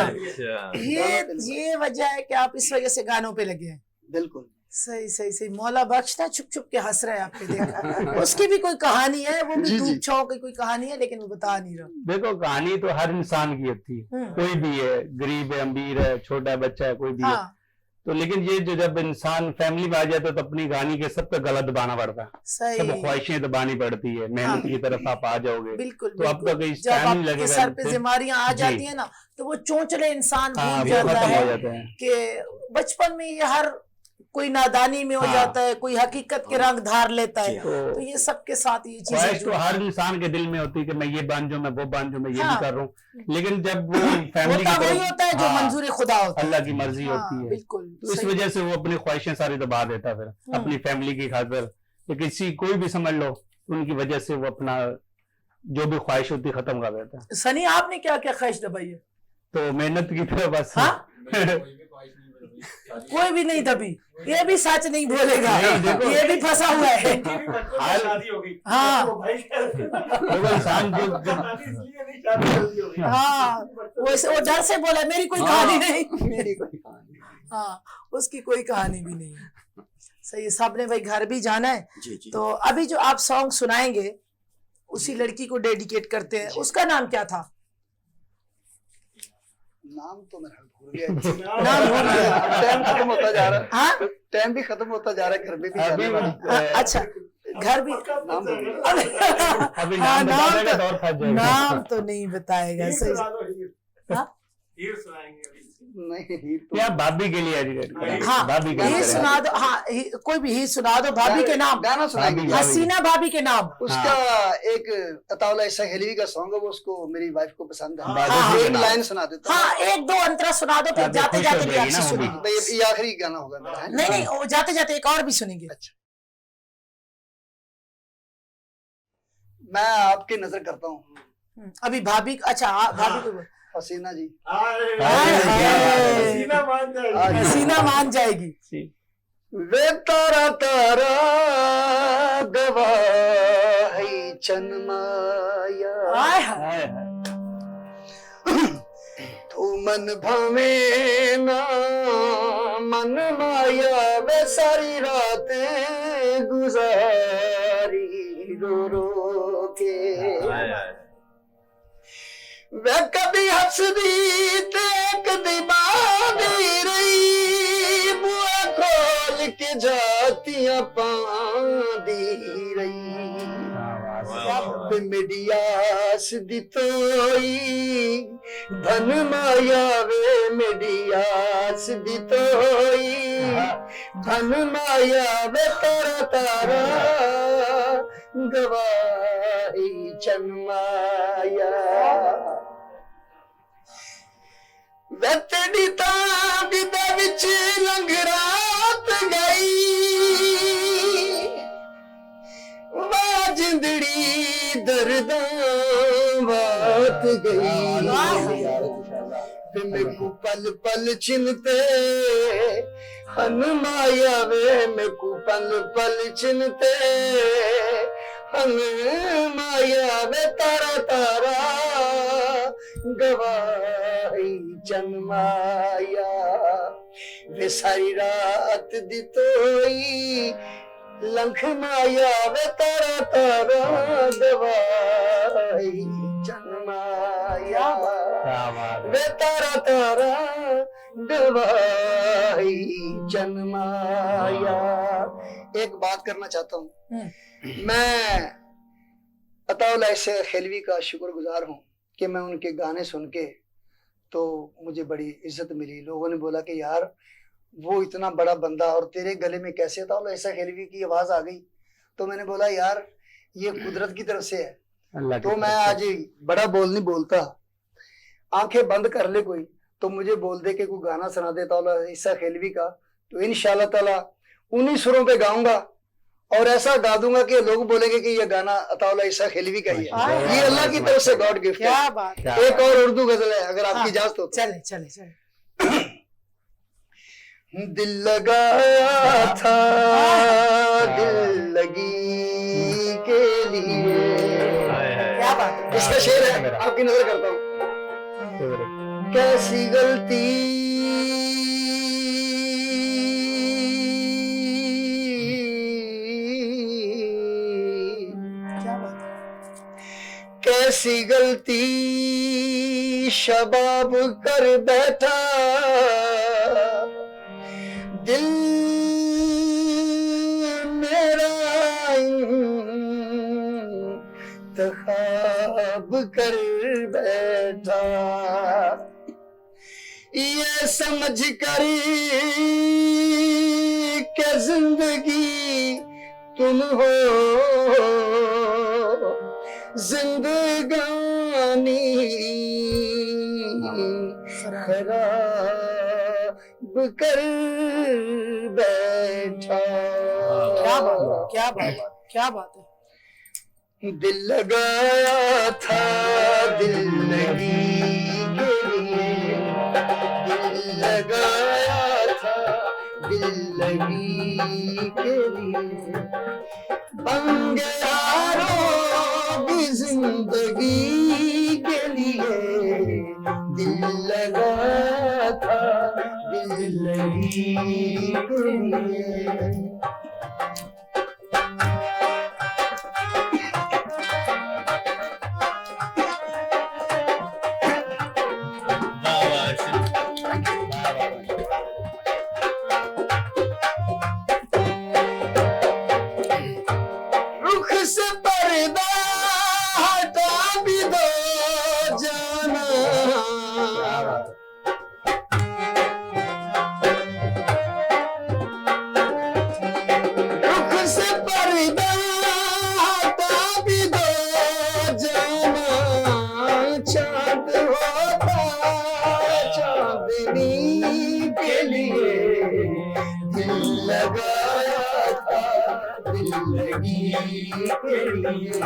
अच्छा, ये वजह है कि आप इस वजह से गानों पे लगे हैं। बिल्कुल। सही सही सही। मौला बख्श ना छुप छुप के हंस रहे हैं आपके, देखा उसकी भी कोई कहानी है, वो भी जी, धूप जी। छाव की कोई कहानी है, लेकिन वो बता नहीं रहा। देखो कहानी तो हर इंसान की होती है, कोई भी है, गरीब है, अमीर है, छोटा बच्चा है, कोई भी है। हाँ, तो लेकिन ये जो जब इंसान फैमिली में आ जाता है तो अपनी कहानी के सब पे गला दबाना पड़ता है, सब सही, ख्वाहिशें दबानी पड़ती है, मेहनत हाँ। की तरफ आप आ जाओगे बिल्कुल तो अब तक बिल्कुल। इस जब टाइम नहीं आपके लगेगा सर पे फिर- जिम्मेदारियां आ जी। जाती है ना, तो वो चोंचले इंसान हाँ भूल वो जाता खत्म हो है जाते हैं। कि बचपन में ये हर कोई नादानी में हो हाँ। जाता है, कोई हकीकत के रंग धार लेता है। तो तो ये सबके साथ ये ख्वाहिश चीजें तो हर इंसान के दिल में होती है कि मैं ये बन जाऊं, मैं वो बन जाऊं, मैं ये हाँ। भी कर रहा हूँ, लेकिन जब वो फैमिली होता की वही तरफ होता है जो हाँ, मंजूर खुदा होता है। अल्लाह की मर्जी हाँ, होती है, बिल्कुल तो इस सही। वजह से वो अपनी ख्वाहिशें सारी दबा देता है फिर अपनी फैमिली की खातिर, या किसी कोई भी समझ लो, उनकी वजह से वो अपना जो भी ख्वाहिश होती है खत्म कर देता है। सनी, आपने क्या क्या ख्वाहिश दबाई है? तो मेहनत की तरह बस हाँ? कोई भी नहीं दबी, ये भी सच नहीं बोलेगा, नहीं, देखो। ये भी फंसा हुआ है। शादी हो गई। हाँ। वो भाई देखो इंसान जो इसलिए नहीं शादी जल्दी हो गई। हाँ, वो डर से बोला मेरी कोई हाँ। कहानी नहीं। मेरी कोई कहानी। हाँ, उसकी कोई कहानी भी नहीं है। सही है, सबने भाई घर भी जाना है, जी जी। तो अभी जो आप सॉन्ग सुनाएंगे उसी लड़की को डेडिकेट करते हैं, उसका नाम क्या था? नाम तो मेरा भूल गया। नाम भूल गया। टाइम खत्म होता जा रहा है। हाँ, टाइम भी खत्म होता जा रहा है, घर में भी अभी जाने वाली। अच्छा, घर भी नाम भूल गया। अभी हाँ, नाम बता नाम देगा तो- तो और फंस जाएगा। नाम तो नहीं बताएगा। हीर सही। सुना दो, हीर। हाँ? हीर सुनाएंगे अभी। नहीं ही तो या भाभी के लिए एडिट हाँ, भाभी के ही लिए सुना दो। हाँ, कोई भी ही सुना दो भाभी के नाम, गाना सुनाएंगे। भाभी। हसीना भाभी के नाम। उसका एक अताउला सहेली का सॉन्ग है, वो उसको मेरी वाइफ को पसंद है। हाँ, एक लाइन सुना देता हूँ। हाँ, एक दो अंतरा सुना दो, फिर ताकि जाते खुश हो जाते भी जाएगी आपसे ना वो भी। सुनेंगे। भाई ये आखिरी गाना होगा मेरा, है ना? नहीं नहीं, वो जाते जाते एक और भी सुनेंगे। अच्छा, मैं आपकी नजर करता हूँ। अभी भाभी, अच्छा भाभी को हसीना जी। हाय, हाय, हाय। हसीना मान जाएगी। आज हसीना मान जाएगी। वे तारा तारा गवाही चनमाया, हाय हाय। हाय हाय। तू मन भावे ना मन माया, वे सारी रात गुजारी रो रो के। वे कदी हसदी ते कदी बांधी रही, बुआ खोल के जातियां पांदी रही। वे मेरी आस दी तोई धन माया, वे मेरी आस दी तोई धन माया, वे तारा तारा गवाही चनमाया। वे तेरी ताब दे विच लंघ रात गई, वाह जिंदड़ी दर्दां वात गई वे मेकू पल पल चिन्हते हन माया वे मेकू पल पल चिन्हते हन माया वे तारा तारा गवाई चन माया वे सारी रात दी तोई लंख माया वे तारा तारा गवाई चन माया वे तारा तारा गवाई चन माया। एक बात करना चाहता हूँ, मैं अताउल्लाह शेख खेलवी का शुक्रगुजार हूँ कि मैं उनके गाने सुन के तो मुझे बड़ी इज्जत मिली। लोगों ने बोला कि यार वो इतना बड़ा बंदा और तेरे गले में कैसे अताउल्लाह शेख खेलवी की आवाज आ गई। तो मैंने बोला यार ये कुदरत की तरफ से है। तो मैं आज बड़ा बोल नहीं बोलता, आंखें बंद कर ले कोई तो मुझे बोल दे कि कोई गाना सुना दे अताउल्लाह शेख खेलवी का, तो इंशाल्लाह ताला उन्हीं सुरों पे गाऊंगा और ऐसा गा दूंगा कि लोग बोलेंगे कि ये गाना अताउल्लाह शेख खेलवी का ही है। ये अल्लाह की तरफ से गॉड गिफ्ट है। क्या बात है। एक और उर्दू गजल है अगर आपकी इजाजत हो तो। चले चले चले। दिल लगाया था दिल लगी के लिए, क्या बात है। इसका शेर है, आपकी नजर करता हूँ। कैसी गलती क्या बात है। कैसी गलती शबाब कर बैठा दिल मेरा इंतखाब कर बैठा, ये समझ कर के जिंदगी तुम हो जिंदगानी खराब कर बैठा। क्या बात है, क्या बात है, क्या बात है। दिल लगाया था दिल लगी के लिए, दिल लगाया था दिल लगी के लिए, बन गया रोग जिंदगी के लिए, दिल लगाया था दिल लगी के लिए। रुख से पर्दा हटा भी दो जाना, रुख से पर्दा हटा भी दो जाना, चांद होता चांदनी के लिए, दिल लगाया था दिल लगी के लिए,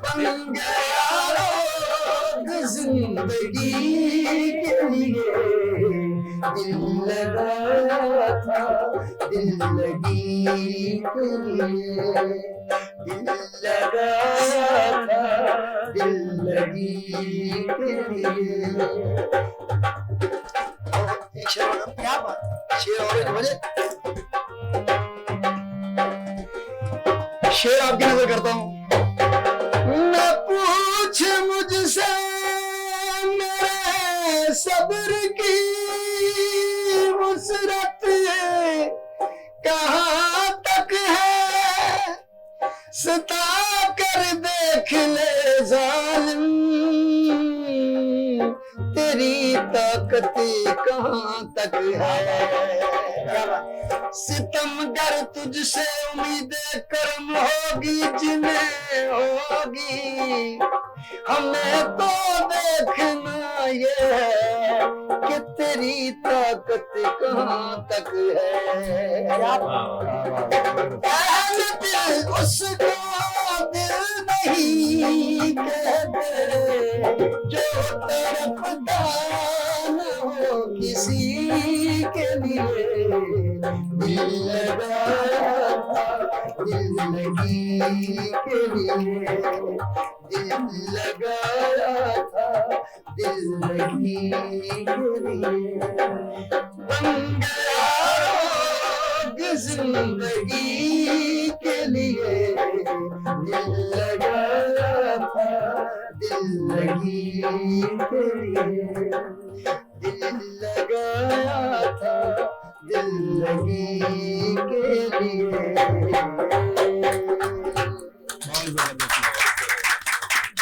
बन गया रोग जिंदगी के लिए, दिल लगाया था दिल लगी के लिए, दिल लगाया था दिल लगी के लिए। क्या बात। शेर और एक बजे शेर आपकी नजर करता हूँ। न पूछ मुझसे मेरे सब्र की मुसरत कहाँ तक है, सता कर देख ले जालिम तेरी ताकत कहाँ तक है। सितमगर तुझसे उम्मीदें कर्म होगी जिन्हें होगी, हमें तो देखना ये है कि तेरी ताकत कहाँ तक है। दिल उसको दिल नहीं कहते, जो तड़पता न हो किसी के लिए दिल लगाया था जिंदगी के लिए दिल लगाया था जिंदगी के लिए बन गया रोग जिंदगी के लिए दिल लगाया था जिंदगी के लिए दिल लगाया था जिंदगी के लिए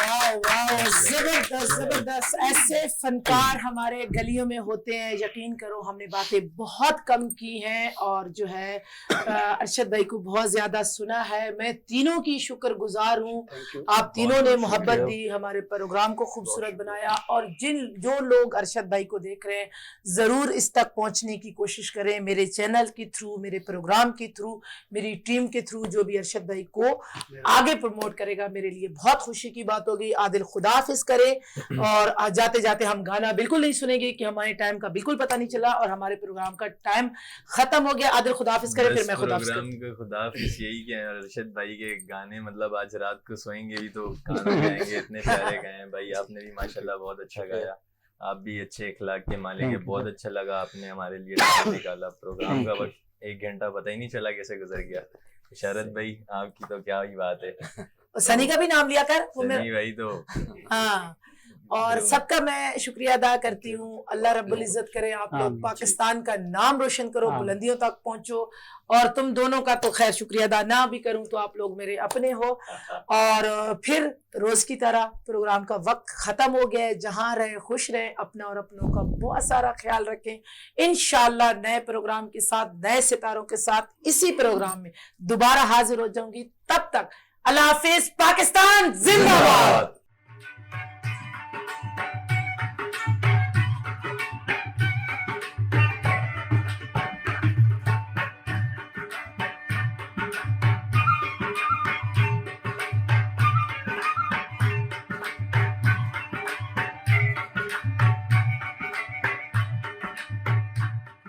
वाह वाह, जबरदस्त जबरदस्त। ऐसे फनकार हमारे गलियों में होते हैं। यकीन करो हमने बातें बहुत कम की हैं और जो है अरशद भाई को बहुत ज्यादा सुना है। मैं तीनों की शुक्रगुजार हूँ। आप तीनों ने मोहब्बत दी, हमारे प्रोग्राम को खूबसूरत बनाया। और जो लोग अरशद भाई को देख रहे हैं जरूर इस तक पहुंचने की कोशिश करें, मेरे चैनल के थ्रू, मेरे प्रोग्राम के थ्रू, मेरी टीम के थ्रू। जो भी अरशद भाई को आगे प्रमोट करेगा मेरे लिए बहुत खुशी की बात होगी। आदिल खुदाफिज करें। और जाते जाते हम गाना बिल्कुल नहीं सुनेंगे कि हमारे टाइम का बिल्कुल पता नहीं चला और हमारे प्रोग्राम का टाइम खत्म हो गया। आदिल खुदाफिज करें, फिर मैं खुदाफिज प्रोग्राम के खुदाफिज यही क्या है। अरशद भाई के गाने मतलब आज रात को सोएंगे भी तो गाना गाएंगे, इतने प्यारे गाए हैं भाई। आपने भी माशाल्लाह बहुत अच्छा गाया। आप भी अच्छे इखलाक के मालिक है। बहुत अच्छा लगा आपने हमारे लिए टाइम निकाला। प्रोग्राम का वक्त 1 घंटा पता ही नहीं चला कैसे गुजर गया। इशारत भाई आपकी तो क्या ही बात है। सनी का भी नाम लिया कर। सनी भाई तो हाँ, और सबका मैं शुक्रिया अदा करती हूँ। अल्लाह रब्बुल इज्जत करे आप लोग पाकिस्तान का नाम रोशन करो, बुलंदियों तक पहुंचो। और तुम दोनों का तो खैर शुक्रिया अदा ना भी करूं तो आप लोग मेरे अपने हो। और फिर रोज की तरह प्रोग्राम का वक्त खत्म हो गया है। जहां रहे खुश रहे, अपना और अपनों का बहुत सारा ख्याल रखें। इंशाल्लाह नए प्रोग्राम के साथ, नए सितारों के साथ इसी प्रोग्राम में दोबारा हाजिर हो जाऊंगी। तब तक अल्लाह हाफिज। पाकिस्तान जिंदाबाद।